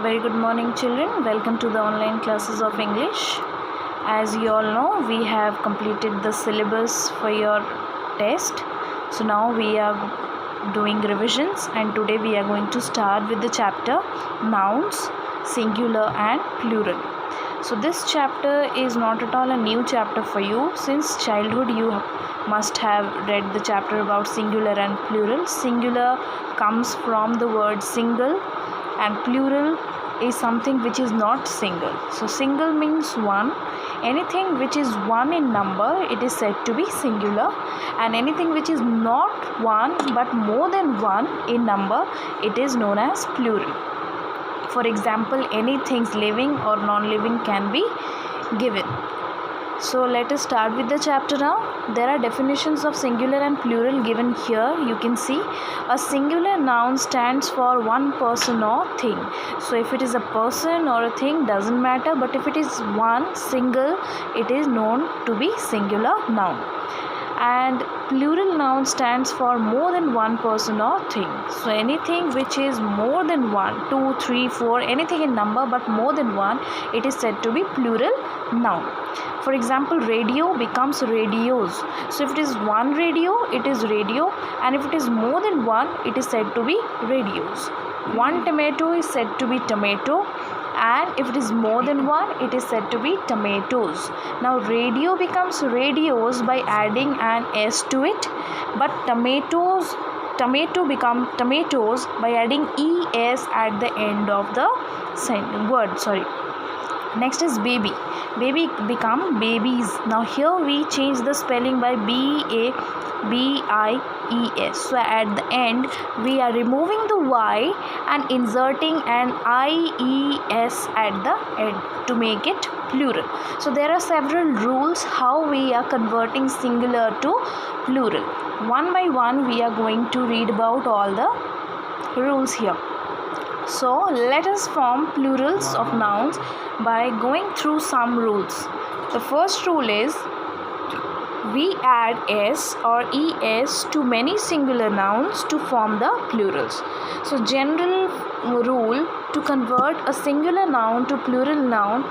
Very good morning, children. Welcome to the online classes of English. As you all know, we have completed the syllabus for your test. So now we are doing revisions, and today we are going to start with the chapter nouns, singular and plural. So this chapter is not at all a new chapter for you. Since childhood you must have read the chapter about singular and plural. Singular comes from the word single, and plural is something which is not single. So single means one. Anything which is one in number, it is said to be singular, and anything which is not one but more than one in number, it is known as plural. For example, anything living or non-living can be given. So let us start with the chapter now. There are definitions of singular and plural given here. You can see a singular noun stands for one person or thing. So if it is a person or a thing, doesn't matter, but if it is one single, it is known to be singular noun. And plural noun stands for more than one person or thing. So anything which is more than 1, 2, 3, 4, anything in number but more than one, it is said to be plural noun. For example, radio becomes radios. So if it is one radio, it is radio, and if it is more than one, it is said to be radios. One tomato is said to be tomato, and if it is more than one, it is said to be tomatoes. Now radio becomes radios by adding an s to it, but tomato become tomatoes by adding es at the end of the word. Next is baby. Baby become babies. Now here we change the spelling by BABIES. So at the end we are removing the Y and inserting an IES at the end to make it plural. So there are several rules how we are converting singular to plural. One by one we are going to read about all the rules here. So let us form plurals of nouns by going through some rules. The first rule is we add s or es to many singular nouns to form the plurals. So general rule to convert a singular noun to plural noun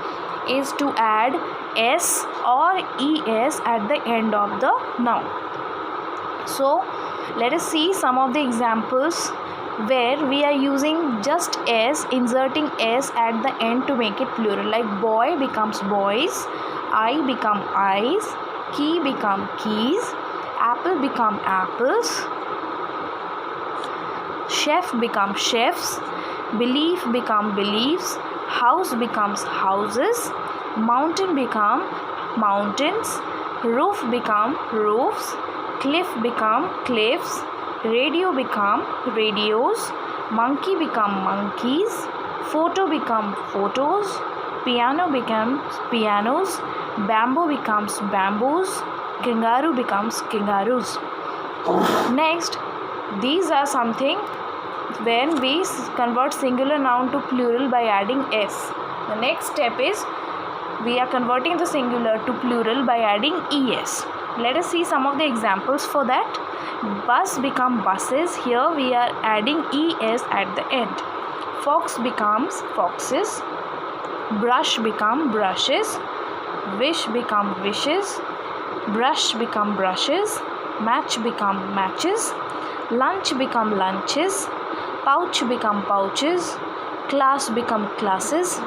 is to add s or es at the end of the noun. So let us see some of the examples where we are using just s, inserting s at the end to make it plural. Like boy becomes boys, eye become eyes, key become keys, apple become apples, chef become chefs, belief become beliefs, house becomes houses, mountain become mountains, roof become roofs, cliff become cliffs, radio become radios, monkey become monkeys, photo become photos, piano becomes pianos, bamboo becomes bamboos, kangaroo becomes kangaroos. Next, these are something when we convert singular noun to plural by adding s. The next step is we are converting the singular to plural by adding es. Let us see some of the examples for that. Bus become buses. Here we are adding es at the end. Fox becomes foxes. Brush become brushes. Wish become wishes. Brush become brushes. Match become matches. Lunch become lunches. Pouch become pouches. Class become classes.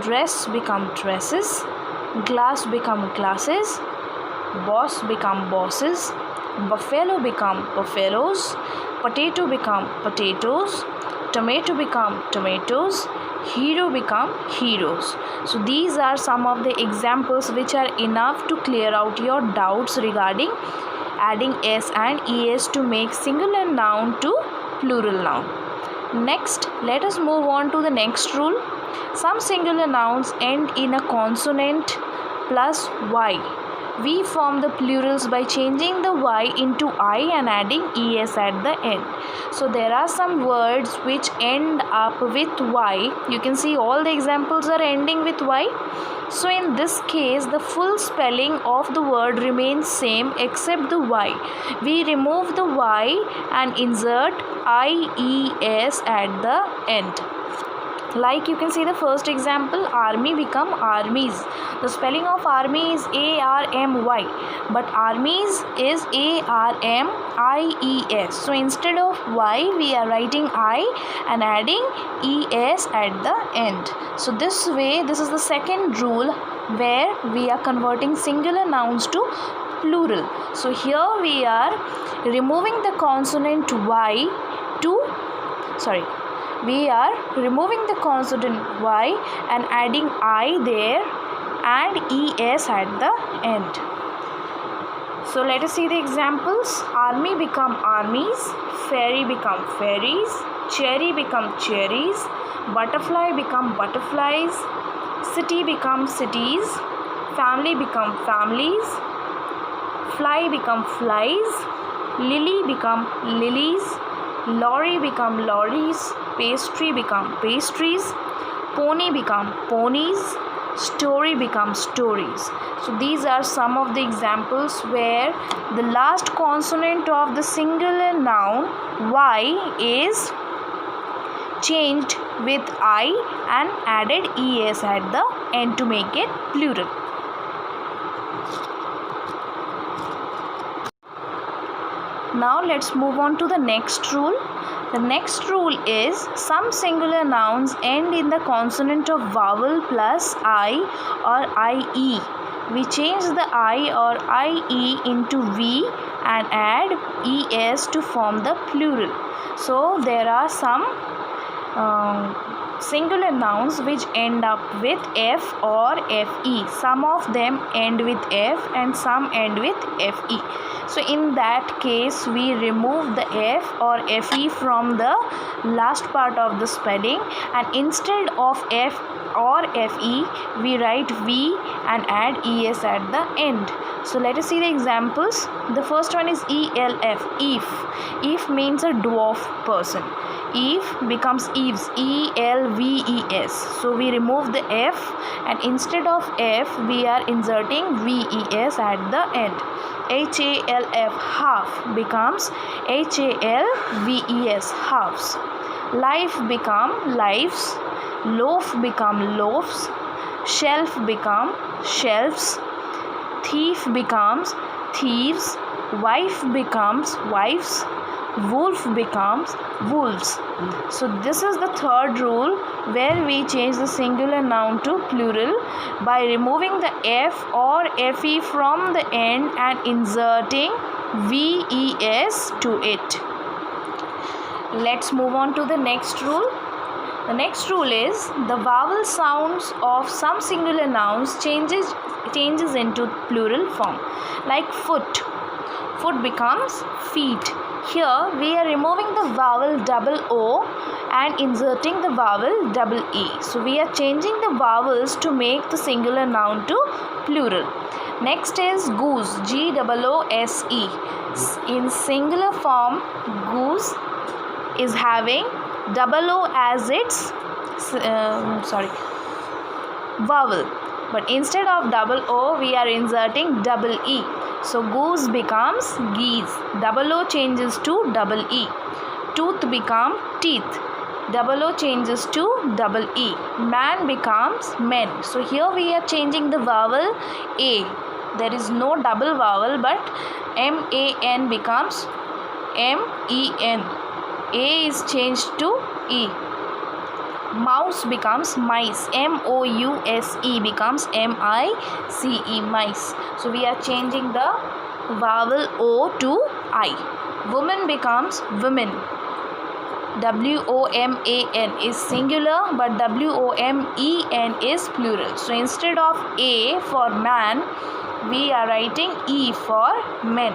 Dress become dresses. Glass become glasses. Boss become bosses. Buffalo become buffaloes. Potato become potatoes. Tomato become tomatoes. Hero become heroes. So these are some of the examples which are enough to clear out your doubts regarding adding s and es to make singular noun to plural noun. Next, let us move on to the next rule. Some singular nouns end in a consonant plus y. We form the plurals by changing the y into I and adding es at the end. So there are some words which end up with y. You can see all the examples are ending with y. So in this case, the full spelling of the word remains same except the y. We remove the y and insert IES at the end. Like you can see the first example, army become armies. The spelling of army is ARMY, but armies is ARMIES. So instead of Y we are writing I and adding ES at the end. So this way, this is the second rule where we are converting singular nouns to plural. So here we are removing the consonant Y we are removing the consonant Y and adding I there and ES at the end. So let us see the examples. Army become armies, fairy become fairies, cherry become cherries, butterfly become butterflies, city become cities, family become families, fly become flies, lily become lilies, lorry become lorries, pastry become pastries, pony become ponies, story become stories. So these are some of the examples where the last consonant of the singular noun Y is changed with I and added ES at the end to make it plural. Now let's move on to the next rule. The next rule is some singular nouns end in the consonant of vowel plus I or IE. We change the I or IE into V and add ES to form the plural. So there are some singular nouns which end up with F or FE. Some of them end with F and some end with FE. So in that case we remove the F or FE from the last part of the spelling, and instead of F or FE we write V and add ES at the end. So let us see the examples. The first one is ELF, Eve. Eve means a dwarf person. Eve becomes Eves, ELVES. So we remove the F and instead of F we are inserting VES at the end. HALF, half becomes HALVES, halves. Life become lives, loaf become loaves, shelf become shelves, thief becomes thieves, wife becomes wives, wolf becomes wolves. So this is the third rule where we change the singular noun to plural by removing the F or FE from the end and inserting VES to it. Let's move on to the next rule. The next rule is the vowel sounds of some singular nouns changes into plural form. Like foot. Foot becomes feet. Here we are removing the vowel double O and inserting the vowel double E. So we are changing the vowels to make the singular noun to plural. Next is goose, GOOSE. In singular form, goose is having double O as its vowel, but instead of double O we are inserting double E. So goose becomes geese, double O changes to double E. Tooth become teeth, double O changes to double E. Man becomes men. So here we are changing the vowel A. There is no double vowel, but MAN becomes MEN. A is changed to E. Mouse becomes mice, MOUSE becomes MICE, mice. So we are changing the vowel O to I. Woman becomes women, WOMAN is singular but WOMEN is plural. So instead of A for man we are writing E for men.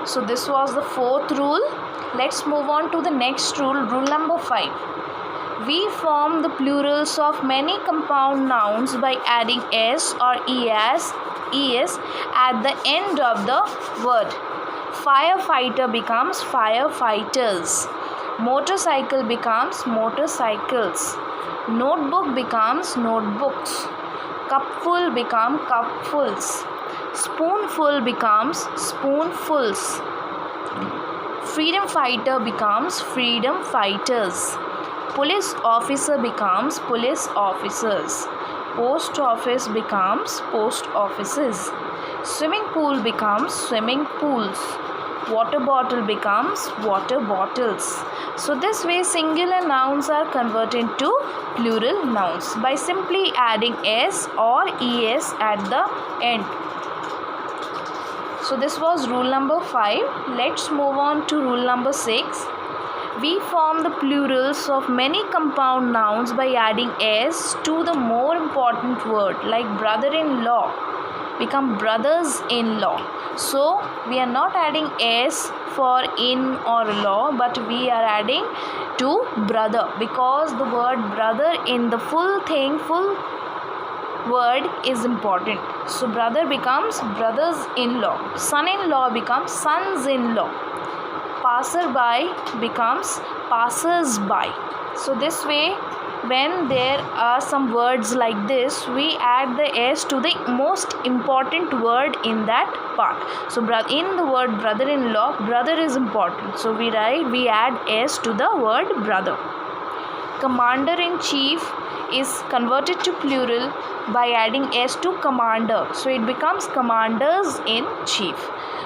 So this was the fourth rule. Let's move on to the next rule, rule number 5. We form the plurals of many compound nouns by adding S or ES at the end of the word. Firefighter becomes firefighters. Motorcycle becomes motorcycles. Notebook becomes notebooks. Cupful become cupfuls. Spoonful becomes spoonfuls. Freedom fighter becomes freedom fighters. Police officer becomes police officers. Post office becomes post offices. Swimming pool becomes swimming pools. Water bottle becomes water bottles. So this way singular nouns are converted to plural nouns by simply adding s or es at the end. So this was rule number 5. Let's move on to rule number 6. We form the plurals of many compound nouns by adding s to the more important word, like brother-in-law become brothers-in-law. So we are not adding s for in or law, but we are adding to brother, because the word brother in the full word is important. So brother becomes brothers-in-law. Son-in-law becomes sons-in-law. Passerby becomes passers-by. So this way, when there are some words like this, we add the s to the most important word in that part. So in the word brother-in-law, brother is important. So we add s to the word brother. Commander-in-chief is converted to plural by adding s to commander. So it becomes commanders-in-chief.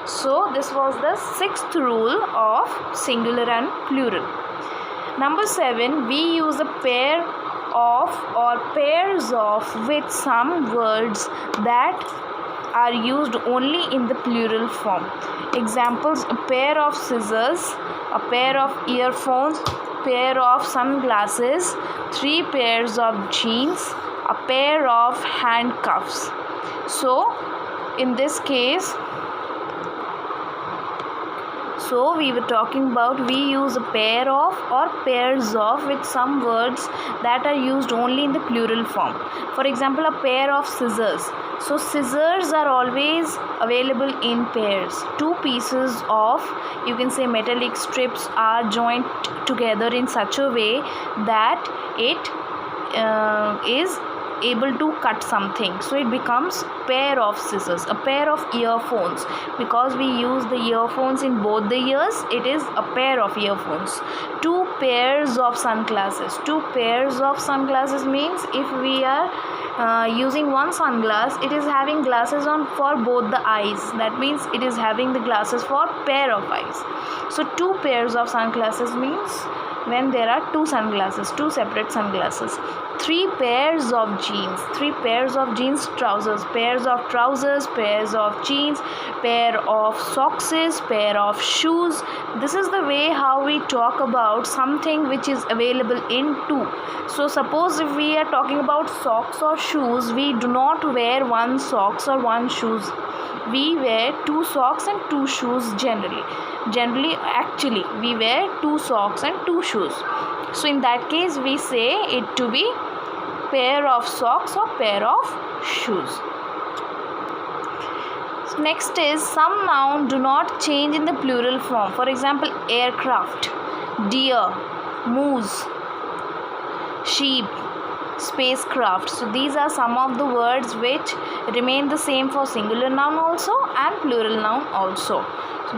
So this was the 6th rule of singular and plural. Number 7, we use a pair of or pairs of with some words that are used only in the plural form. Examples: a pair of scissors, a pair of earphones, pair of sunglasses, 3 pairs of jeans, a pair of handcuffs. So in this case, so we were talking about we use a pair of or pairs of with some words that are used only in the plural form. For example, a pair of scissors. So scissors are always available in pairs. 2 pieces of, you can say, metallic strips are joined together in such a way that it is able to cut something. So it becomes pair of scissors. A pair of earphones, because we use the earphones in both the ears, it is a pair of earphones. 2 pairs of sunglasses. 2 pairs of sunglasses means if we are using one sunglass, it is having glasses on for both the eyes. That means it is having the glasses for pair of eyes. So 2 pairs of sunglasses means when there are 2 sunglasses, 2 separate sunglasses. 3 pairs of jeans. 3 pairs of jeans, trousers. Pairs of trousers, pairs of jeans, pair of socks, pair of shoes. This is the way how we talk about something which is available in 2. So suppose if we are talking about socks or shoes, we do not wear 1 socks or 1 shoes. We wear 2 socks and 2 shoes generally. Actually, we wear 2 socks and 2 shoes. So in that case, we say it to be pair of socks or pair of shoes. So next is some noun do not change in the plural form. For example, aircraft, deer, moose, sheep, spacecraft. So these are some of the words which remain the same for singular noun also and plural noun also.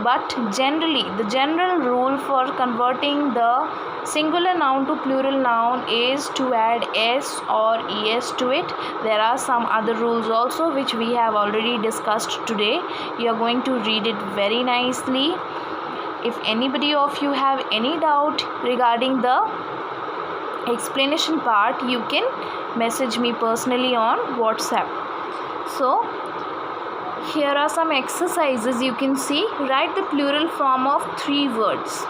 But generally, the general rule for converting the singular noun to plural noun is to add s or es to it. There are some other rules also which we have already discussed today. You are going to read it very nicely. If anybody of you have any doubt regarding the explanation part, you can message me personally on WhatsApp. So here are some exercises. You can see, write the plural form of 3 words.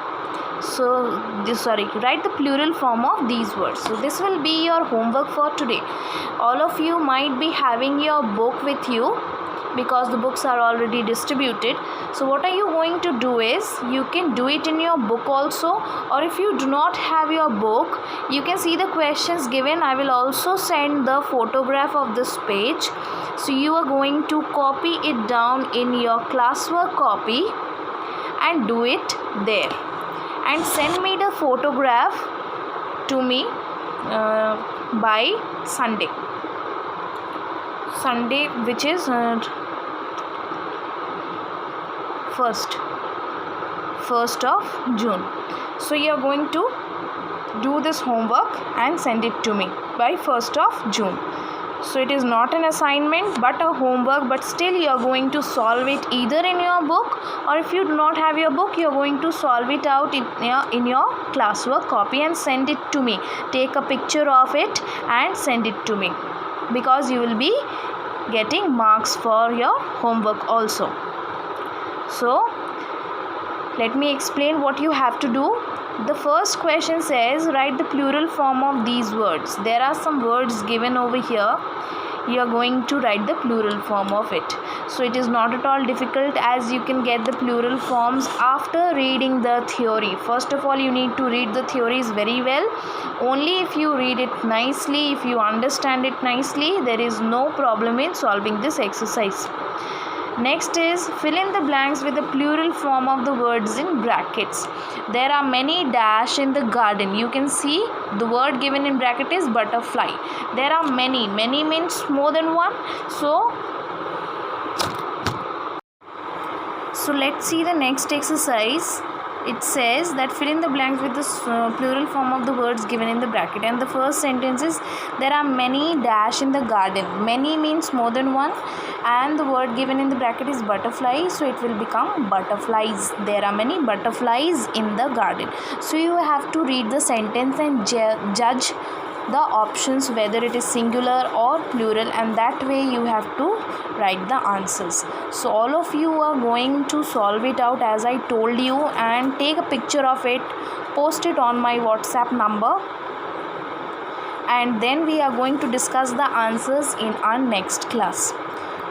Write the plural form of these words. So this will be your homework for today. All of you might be having your book with you because the books are already distributed. So what are you going to do is, you can do it in your book also, or if you do not have your book, you can see the questions given. I will also send the photograph of this page. So you are going to copy it down in your classwork copy and do it there, and send me the photograph to me by Sunday, which is 1st of June. So you are going to do this homework and send it to me by 1st of June. So it is not an assignment but a homework, but still you are going to solve it either in your book, or if you do not have your book, you are going to solve it out in your classwork copy and send it to me. Take a picture of it and send it to me, because you will be getting marks for your homework also. So let me explain what you have to do. The first question says, write the plural form of these words. There are some words given over here. You are going to write the plural form of it. So it is not at all difficult, as you can get the plural forms after reading the theory. First of all, you need to read the theories very well. Only if you read it nicely, if you understand it nicely, there is no problem in solving this exercise. Next is, fill in the blanks with the plural form of the words in brackets. There are many dash in the garden. You can see the word given in bracket is butterfly. There are many. Many means more than one. So let's see the next exercise. It says that fill in the blanks with the plural form of the words given in the bracket. And the first sentence is, there are many dash in the garden. Many means more than one, and the word given in the bracket is butterfly, so it will become butterflies. There are many butterflies in the garden. So you have to read the sentence and judge the options whether it is singular or plural, and that way you have to write the answers. So all of you are going to solve it out as I told you, and take a picture of it, post it on my WhatsApp number, and then we are going to discuss the answers in our next class.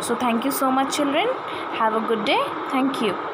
So thank you so much, children. Have a good day. Thank you.